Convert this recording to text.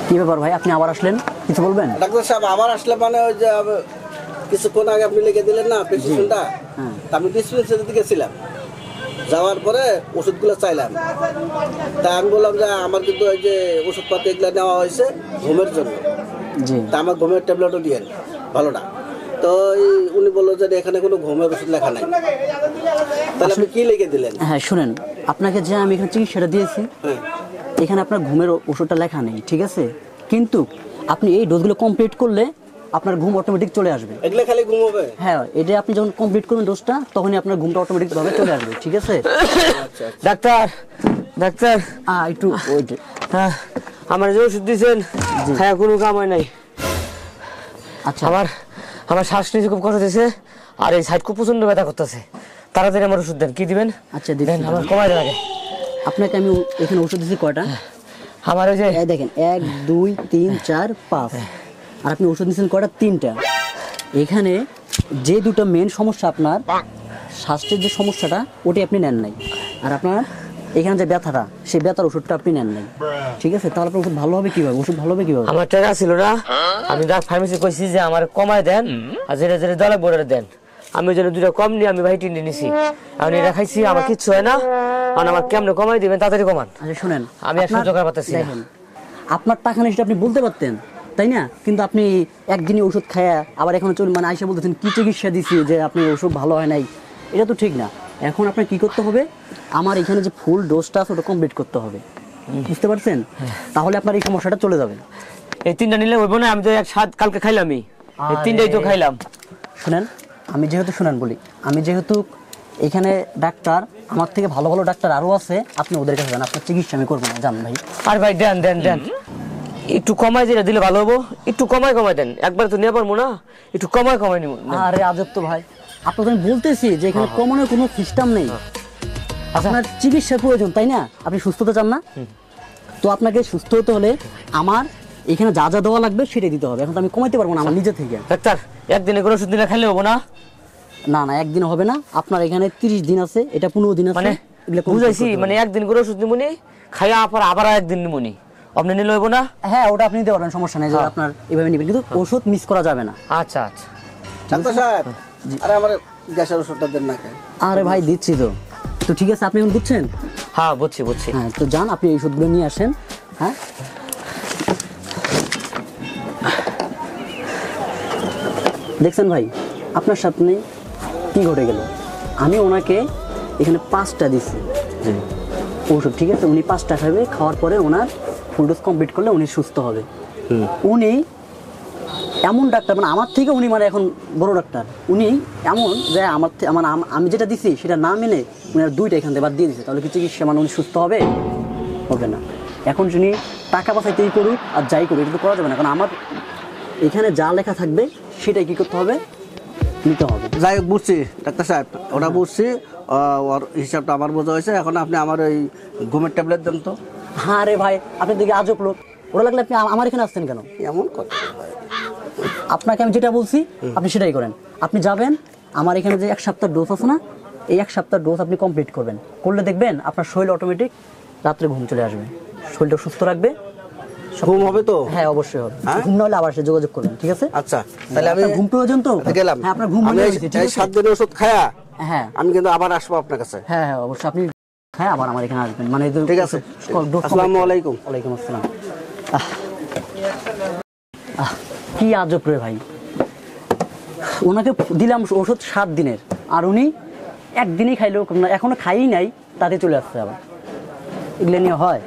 কি ব্যাপার ভাই, আপনি আবার আসলেন, কিছু বলবেন? ডাক্তার সাহেব আবার আসলে মানে ওই যে কিছুক্ষণ আগে আপনি লিখে দিলেন না প্রেসক্রিপশনটা, আমি ডিসপেন্সারির দিকে ছিলাম, যাওয়ার পরে ওষুধগুলো চাইলাম, তা আমি বললাম যে আমার কিন্তু ওই যে ওষুধপাতি এগুলো নেওয়া হয়েছে ঘুমের জন্য, তা আমার ঘুমের ট্যাবলেটও দিয়েন ভালো না। তো উনি বললো যে এখানে কোনো ঘুমের ওষুধ লেখা নাই, তাহলে আপনি কি লিখে দিলেন? হ্যাঁ শুনেন, আপনাকে যে আমি এখানে চিকিৎসাটা দিয়েছি এখানে আপনার ঘুমের ওষুধটা লেখা নেই, ঠিক আছে? কিন্তু আপনি এই ডোজগুলো কমপ্লিট করলে আপনার ঘুম অটোমেটিক চলে আসবে। এগুলো খালি ঘুম হবে? হ্যাঁ, এটা আপনি যখন কমপ্লিট করবেন ডোজটা তখনই আপনার ঘুমটা অটোমেটিক ভাবে চলে আসবে, ঠিক আছে? ডাক্তার ডাক্তার একটু ওয়েট। হ্যাঁ, আমার যে ওষুধ দিয়েছেন খায়া কোনো কাম হয় নাই। আচ্ছা, আমার শ্বাস নিতে খুব কষ্ট দিয়েছে, আর এই সাইড খুব প্রচন্ড ব্যথা করতেছে। তাড়াতাড়ি আমার ওষুধ দেন। কি দিবেন? আচ্ছা দেন, আমার কমাই দেন আগে। আপনাকে আমি এখানে ওষুধ দিয়েছি কয়টা? আমার ওই যে দেখেন 1 2 3 4 5, আর আপনি ওষুধ দিয়েছেন কয়টা? 3টা। এখানে যে দুটো মেন সমস্যা আপনার স্বাস্থ্যের যে সমস্যাটা ওটাই আপনি নেন নাই, আর আপনার এখানে যে ব্যথাটা সেই ব্যথার ওষুধটা আপনি নেন নাই, ঠিক আছে? তাহলে আপনার ওষুধ ভালো হবে কিভাবে? ওষুধ ভালো হবে কিভাবে? আমার টাকা ছিল না, আমি ডাক ফার্মেসি কইছি যে আমার কমায় দেন, আর যেটা যেটা দলে বড়ে দেন। আমি যেন দুটো কম নিয়ে আমি ভাই টিনে নিছি, আমি এটা খাইছি, আমার কিচ্ছু হয় না। আর আমার কেমনে কমাই দিবেন, তাড়াতাড়ি কমান। আচ্ছা শুনেন, আমি আর সহ্য করতে পারতেছি না। আপনার টাকা নেই সেটা আপনি বলতে পারতেন, তাই না? কিন্তু আপনি একদিনই ওষুধ খায়া আবার এখন চলুন মানে আইসা বলতেছেন কি চিকিৎসা দিছি যে আপনি ওষুধ ভালো হয় নাই, এটা তো ঠিক না। এখন আপনার কি করতে হবে, আমার এখানে যে ফুল ডোজটা আছে ওটা কমপ্লিট করতে হবে, বুঝতে পারছেন? তাহলে আপনার এই সমস্যাটা চলে যাবে। এই 3টা নিলে হইব না? আমি তো এক সাত কালকে খাইলাম, এই 3টাই তো খাইলাম। শুনেন, আমি যেহেতু এখানে ডাক্তার আমার থেকে ভালো ভালো ডাক্তার আরো আছে, আপনি ওদের কাছে যান, আপনার চিকিৎসা আমি করবো না, জান ভাই। আর ভাই দেন দেন দেন, একটু কমাই যেটা দিলে ভালো হবো, একটু কমাই দেন। একবার তো নিয়ে পারবো না, একটু কমাই নিব। আরে আজব তো ভাই, আপনাকে আমি বলতেছি যে এখানে কমানোর কোনো সিস্টেম নেই। আপনার চিকিৎসার প্রয়োজন, তাই না? আপনি সুস্থ হতে চান না? তো আপনাকে সুস্থ হতে হলে আমার এখানে যা যা দেওয়া লাগবে সেটাই দিতে হবে। এখন তো আমি কমাইতে পারবো না আমার নিজে থেকে। ডাক্তার, একদিনে কোনো ওষুধ দিলে খাইলে হবো না? না না, একদিন হবে না, আপনার এখানে 30 দিন আছে, এটা 15 দিন আছে। মানে বুঝাইছি, মানে একদিন করে ওষুধ নিবনি, খাইয়া আবার একদিন নিবনি, আপনি নিলে হইব না? হ্যাঁ, ওটা আপনি নিতে পারবেন, সমস্যা নেই, যে আপনার এভাবে নেবেন, কিন্তু ওষুধ মিস করা যাবে না। আচ্ছা আচ্ছা। ডাক্তার সাহেব, আরে আমার গ্যাসের ওষুধটা দেন না কেন? আরে ভাই দিচ্ছি তো। তো ঠিক আছে, আপনি এখন বুঝছেন? হ্যাঁ বুঝছি। হ্যাঁ, তো যান আপনি এই ওষুধগুলো নিয়ে আসেন। হ্যাঁ, দেখছেন ভাই আপনার সামনে কি ঘটে গেল? আমি ওনাকে এখানে 5টা দিচ্ছি ওষুধ, ঠিক আছে? উনি 5টা খাবে, খাওয়ার পরে ওনার ফুল ডোজ কমপ্লিট করলে উনি সুস্থ হবে। উনি এমন ডাক্তার, মানে আমার থেকে উনি মানে এখন বড় ডাক্তার, উনি এমন যে আমি যেটা দিচ্ছি সেটা না মেনে উনি আর 2টা এখান থেকে বাদ দিয়ে দিচ্ছে, তাহলে কি চিকিৎসা মানে উনি সুস্থ হবে? হবে না। এখন উনি টাকা পাচাইতেই করুক আর যাই করুক, এটা তো করা যাবে না, কারণ আমার এখানে যা লেখা থাকবে সেটাই কি করতে হবে, নিতে হবে। যাই হোক, বুঝছি ডাক্তার সাহেব, ওটা বুঝছি, ওর হিসাবটা আমার বোঝা হয়েছে। এখন আপনি আমার ওই ঘুমের ট্যাবলেট দেন তো। হ্যাঁ রে ভাই, আপনি দিকে আজব লোক, ওরা লাগলে আপনি আমার এখানে আসছেন কেন? এমন কথা, আপনাকে আমি যেটা বলছি আপনি সেটাই করেন। আপনি যাবেন, আমার এখানে যে 1 সপ্তাহ ডোজ আছে না, এই 1 সপ্তাহ ডোজ আপনি কমপ্লিট করবেন, করলে দেখবেন আপনার শরীর অটোমেটিক রাত্রে ঘুম চলে আসবে, শরীরটা সুস্থ রাখবে। ঘুম হবে তো? হ্যাঁ অবশ্যই হবে। ঘুম না হলে আবার সে যোগাযোগ করবেন, ঠিক আছে? আচ্ছা, তাহলে আমি ঘুম প্রয়োজন তো গেলাম। হ্যাঁ, আপনার ঘুম হয়ে গেছে, ঠিক আছে? 7 দিনের ওষুধ খায়া হ্যাঁ, আমি কিন্তু আবার আসবো আপনার কাছে। হ্যাঁ হ্যাঁ অবশ্যই, আপনি হ্যাঁ আবার আমার এখানে আসবেন, মানে ঠিক আছে। আসসালামু আলাইকুম। ওয়ালাইকুম আসসালাম। কি আজব রে ভাই, ওনাকে দিলাম ওষুধ 7 দিনের, আর উনি একদিনই খাইলো, এখনো খাইই নাই, তাতে চলে আসছে আবার। এগুলো নিয়ে হয়?